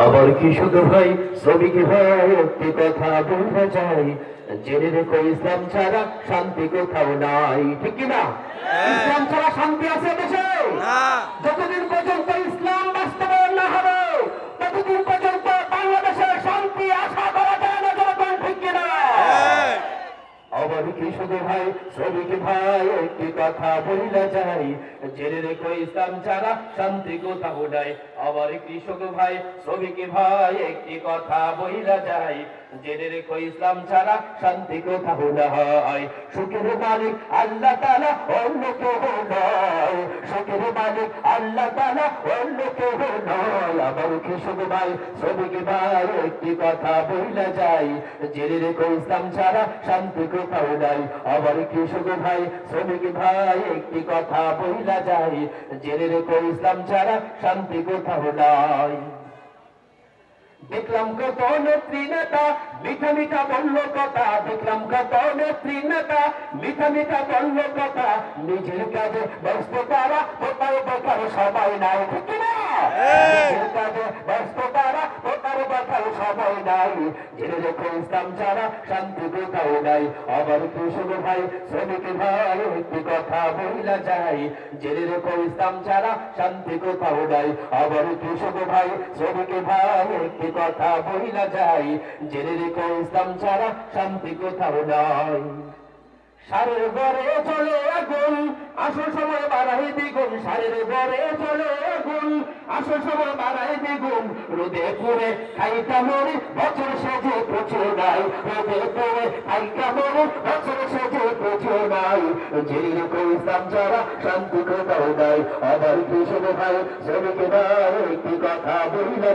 আবার কি শুধু ভাই শ্রমিক ভাই একটি কথা বলতে চাই, জেনে রেখো ইসলাম ছাড়া শান্তি কোথাও নাই। ঠিক কিনা? ইসলাম ছাড়া শান্তি আছে দেশে? যতদিন পর্যন্ত ইসলাম বাস্তবায়ন না হবে ততদিন পর্যন্ত বাংলাদেশের শান্তি আশা করা যায় না। জনগণ ঠিক কিনা? আবার কি শুধু ভাই শ্রমিক ভাই একটি কথা বলিলা যাই, জেনে রেখো ইসলাম ছাড়া শান্তি কোথাও নাই। আবার কৃষক ভাই শ্রমিক ভাই একটি কথা বলিলা যাই, জেনে রেখো ইসলাম ছাড়া শান্তি কোথাও নাই। সুখের মালিক আল্লাহ তাআলা, অন্য কেউ নয়। সুখের মালিক আল্লাহ তাআলা, অন্য কেউ নয়। আবার কৃষক ভাই শ্রমিক ভাই একটি কথা বলিলা যাই, জেনে রেখো ইসলাম ছাড়া শান্তি কোথাও নাই। আবার কৃষক ভাই শ্রমিক ভাই একটি কথা বলিলা যাই, জেনে রেখো ইসলাম ছাড়া শান্তি কোথাও নাই। দেখলাম কত নেত্রী নেতা মিঠা মিঠা বলল কথা, দেখলাম কত নেত্রী নেতা মিঠা মিঠা বলল কথা, নিজের কাজে ব্যস্ত তারা কোথাও দেখার সবাই নাই। ঠিক না? নিজের কাজে ব্যস্ত তারা কোথাও দেখার সবাই নাই। জেনে রেখো ইসলাম ছাড়া শান্তি কোথাও নাই। আবার কৃষক ভাই শ্রমিক ভাই একটি কথা বলিলা যাই, জেনে রেখো ইসলাম ছাড়া শান্তি কোথাও নাই। আবার কৃষক ভাই শ্রমিক ভাই একটি কথা বলিলা যাই, জেনে রেখো ইসলাম ছাড়া শান্তি কোথাও নাই। সারের ঘরে চলে আগুন, আসল সময় বাড়াই দ্বিগুণ। সারের ঘরে চলে আগুন, আসল সময় বাড়াই দ্বিগুণ। রোদে পুড়ে খাইতা মরি, বছর সেজে প্রচুর নাই। রোদে পুড়ে খাইতা মরি, বছর সেজে প্রচুর নাই। জেনে রেখো ইসলাম ছাড়া শান্তি কোথাও নাই। আবার কৃষক ভাই শ্রমিক ভাই একটি কথা বলিলা